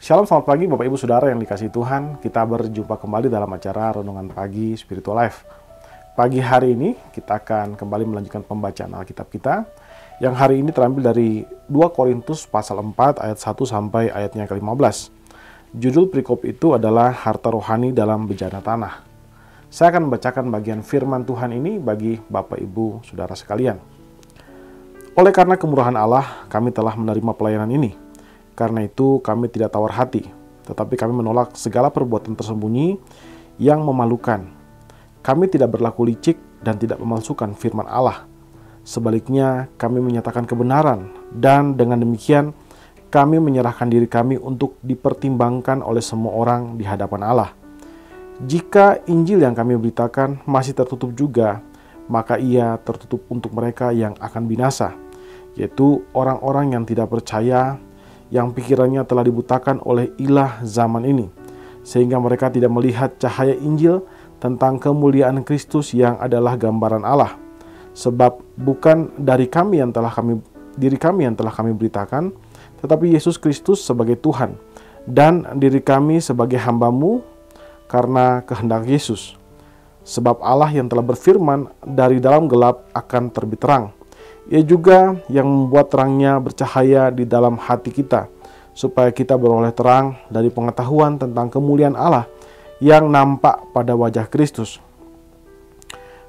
Shalom, selamat pagi Bapak Ibu Saudara yang dikasihi Tuhan. Kita berjumpa kembali dalam acara Renungan Pagi Spiritual Life. Pagi hari ini kita akan kembali melanjutkan pembacaan Alkitab kita, yang hari ini terambil dari 2 Korintus pasal 4 ayat 1 sampai ayatnya ke-15. Judul perikop itu adalah Harta Rohani dalam Bejana Tanah. Saya akan membacakan bagian firman Tuhan ini bagi Bapak Ibu Saudara sekalian. Oleh karena kemurahan Allah, kami telah menerima pelayanan ini. Karena itu kami tidak tawar hati, tetapi kami menolak segala perbuatan tersembunyi yang memalukan. Kami tidak berlaku licik dan tidak memalsukan firman Allah. Sebaliknya, kami menyatakan kebenaran, dan dengan demikian kami menyerahkan diri kami untuk dipertimbangkan oleh semua orang di hadapan Allah. Jika Injil yang kami beritakan masih tertutup juga, maka ia tertutup untuk mereka yang akan binasa, yaitu orang-orang yang tidak percaya, yang pikirannya telah dibutakan oleh ilah zaman ini, sehingga mereka tidak melihat cahaya Injil tentang kemuliaan Kristus yang adalah gambaran Allah. Sebab bukan diri kami yang telah kami beritakan, tetapi Yesus Kristus sebagai Tuhan, dan diri kami sebagai hamba-Mu karena kehendak Yesus. Sebab Allah yang telah berfirman, dari dalam gelap akan terbit terang. Ia juga yang membuat terangnya bercahaya di dalam hati kita, supaya kita beroleh terang dari pengetahuan tentang kemuliaan Allah yang nampak pada wajah Kristus.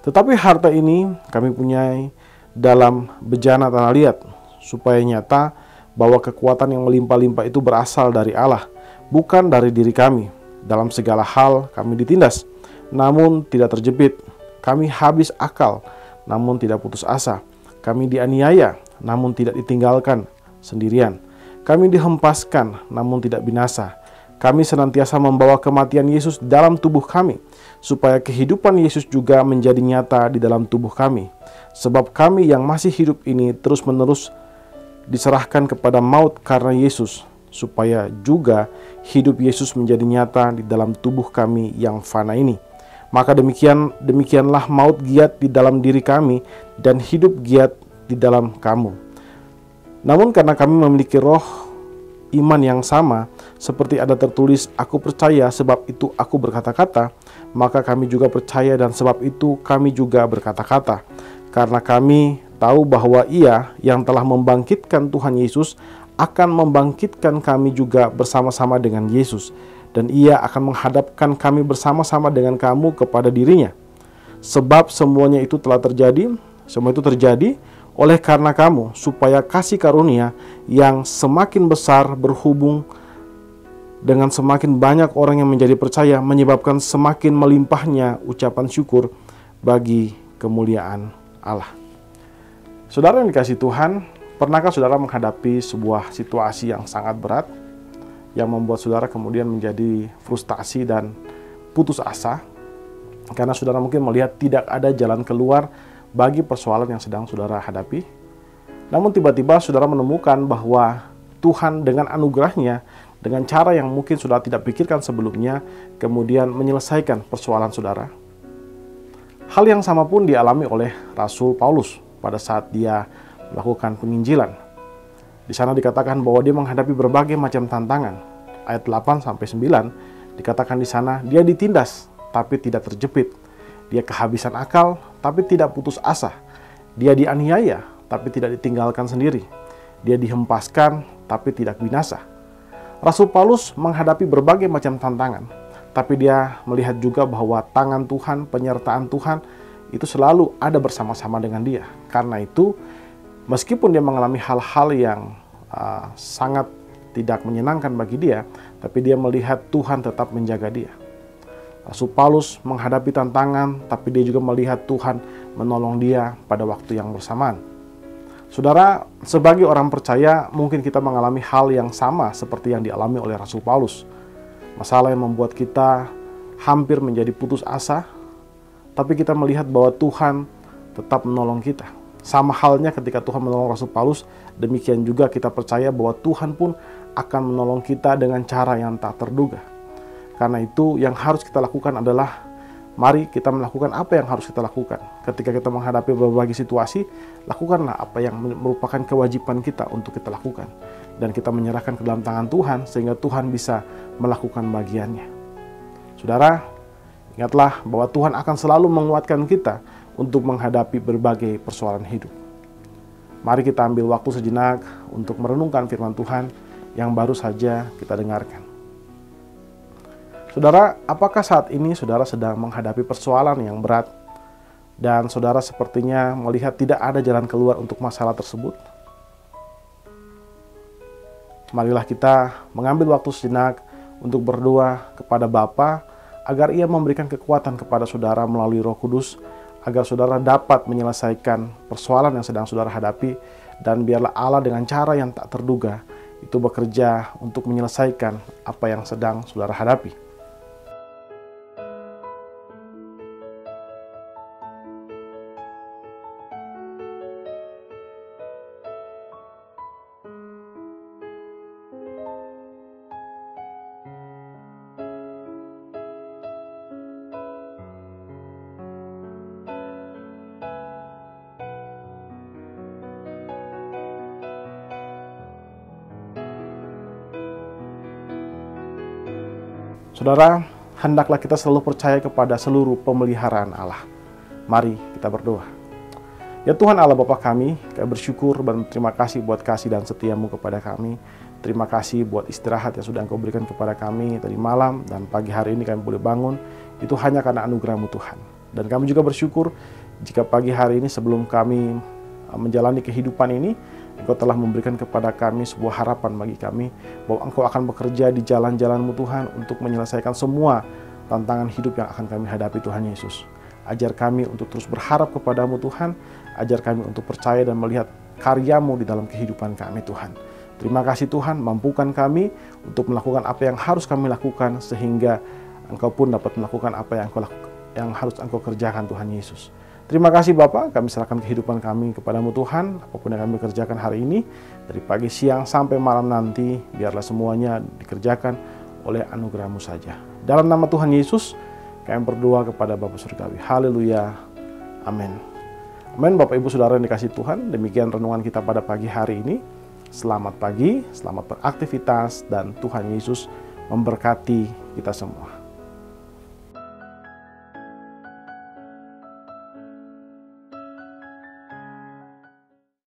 Tetapi harta ini kami punyai dalam bejana tanah liat, supaya nyata bahwa kekuatan yang melimpah-limpah itu berasal dari Allah, bukan dari diri kami. Dalam segala hal kami ditindas, namun tidak terjepit. Kami habis akal, namun tidak putus asa. Kami dianiaya, namun tidak ditinggalkan sendirian. Kami dihempaskan, namun tidak binasa. Kami senantiasa membawa kematian Yesus dalam tubuh kami, supaya kehidupan Yesus juga menjadi nyata di dalam tubuh kami. Sebab kami yang masih hidup ini terus-menerus diserahkan kepada maut karena Yesus, supaya juga hidup Yesus menjadi nyata di dalam tubuh kami yang fana ini. Maka demikianlah maut giat di dalam diri kami dan hidup giat di dalam kamu. Namun karena kami memiliki roh iman yang sama, seperti ada tertulis, aku percaya sebab itu aku berkata-kata, maka kami juga percaya dan sebab itu kami juga berkata-kata. Karena kami tahu bahwa Ia yang telah membangkitkan Tuhan Yesus akan membangkitkan kami juga bersama-sama dengan Yesus. Dan Ia akan menghadapkan kami bersama-sama dengan kamu kepada dirinya. Sebab semua itu terjadi oleh karena kamu, supaya kasih karunia yang semakin besar berhubung dengan semakin banyak orang yang menjadi percaya, menyebabkan semakin melimpahnya ucapan syukur bagi kemuliaan Allah. Saudara yang dikasihi Tuhan, pernahkah saudara menghadapi sebuah situasi yang sangat berat, yang membuat saudara kemudian menjadi frustasi dan putus asa, karena saudara mungkin melihat tidak ada jalan keluar bagi persoalan yang sedang saudara hadapi? Namun tiba-tiba saudara menemukan bahwa Tuhan dengan anugerahnya, dengan cara yang mungkin saudara tidak pikirkan sebelumnya, kemudian menyelesaikan persoalan saudara. Hal yang sama pun dialami oleh Rasul Paulus pada saat dia melakukan penginjilan. Di sana dikatakan bahwa dia menghadapi berbagai macam tantangan. Ayat 8-9 dikatakan di sana, dia ditindas tapi tidak terjepit. Dia kehabisan akal tapi tidak putus asa. Dia dianiaya tapi tidak ditinggalkan sendiri. Dia dihempaskan tapi tidak binasa. Rasul Paulus menghadapi berbagai macam tantangan, tapi dia melihat juga bahwa tangan Tuhan, penyertaan Tuhan itu selalu ada bersama-sama dengan dia. Karena itu, meskipun dia mengalami hal-hal yang sangat tidak menyenangkan bagi dia, tapi dia melihat Tuhan tetap menjaga dia. Rasul Paulus menghadapi tantangan, tapi dia juga melihat Tuhan menolong dia pada waktu yang bersamaan. Saudara, sebagai orang percaya, mungkin kita mengalami hal yang sama seperti yang dialami oleh Rasul Paulus. Masalah yang membuat kita hampir menjadi putus asa, tapi kita melihat bahwa Tuhan tetap menolong kita. Sama halnya ketika Tuhan menolong Rasul Paulus, demikian juga kita percaya bahwa Tuhan pun akan menolong kita dengan cara yang tak terduga. Karena itu yang harus kita lakukan adalah Mari kita melakukan apa yang harus kita lakukan. Ketika kita menghadapi berbagai situasi, lakukanlah apa yang merupakan kewajiban kita untuk kita lakukan. Dan kita menyerahkan ke dalam tangan Tuhan, sehingga Tuhan bisa melakukan bagiannya. Saudara, ingatlah bahwa Tuhan akan selalu menguatkan kita untuk menghadapi berbagai persoalan hidup. Mari kita ambil waktu sejenak untuk merenungkan firman Tuhan yang baru saja kita dengarkan. Saudara, apakah saat ini saudara sedang menghadapi persoalan yang berat dan saudara sepertinya melihat tidak ada jalan keluar untuk masalah tersebut? Marilah kita mengambil waktu sejenak untuk berdoa kepada Bapa agar Ia memberikan kekuatan kepada saudara melalui Roh Kudus, agar saudara dapat menyelesaikan persoalan yang sedang saudara hadapi, dan biarlah Allah dengan cara yang tak terduga itu bekerja untuk menyelesaikan apa yang sedang saudara hadapi. Saudara, hendaklah kita selalu percaya kepada seluruh pemeliharaan Allah. Mari kita berdoa. Ya Tuhan Allah Bapa kami bersyukur dan terima kasih buat kasih dan setiamu kepada kami. Terima kasih buat istirahat yang sudah Engkau berikan kepada kami tadi malam dan pagi hari ini kami boleh bangun. Itu hanya karena anugerah-Mu Tuhan. Dan kami juga bersyukur jika pagi hari ini sebelum kami menjalani kehidupan ini, Engkau telah memberikan kepada kami sebuah harapan bagi kami bahwa Engkau akan bekerja di jalan-jalan-Mu Tuhan untuk menyelesaikan semua tantangan hidup yang akan kami hadapi Tuhan Yesus. Ajar kami untuk terus berharap kepada-Mu Tuhan, ajar kami untuk percaya dan melihat karya-Mu di dalam kehidupan kami Tuhan. Terima kasih Tuhan, mampukan kami untuk melakukan apa yang harus kami lakukan sehingga Engkau pun dapat melakukan apa yang harus Engkau kerjakan Tuhan Yesus. Terima kasih Bapa, kami serahkan kehidupan kami kepada-Mu Tuhan, apapun yang kami kerjakan hari ini, dari pagi, siang, sampai malam nanti, biarlah semuanya dikerjakan oleh anugerah-Mu saja. Dalam nama Tuhan Yesus, kami berdoa kepada Bapa Surgawi. Haleluya. Amin. Amin. Bapak Ibu Saudara yang dikasihi Tuhan, demikian renungan kita pada pagi hari ini. Selamat pagi, selamat beraktivitas, dan Tuhan Yesus memberkati kita semua.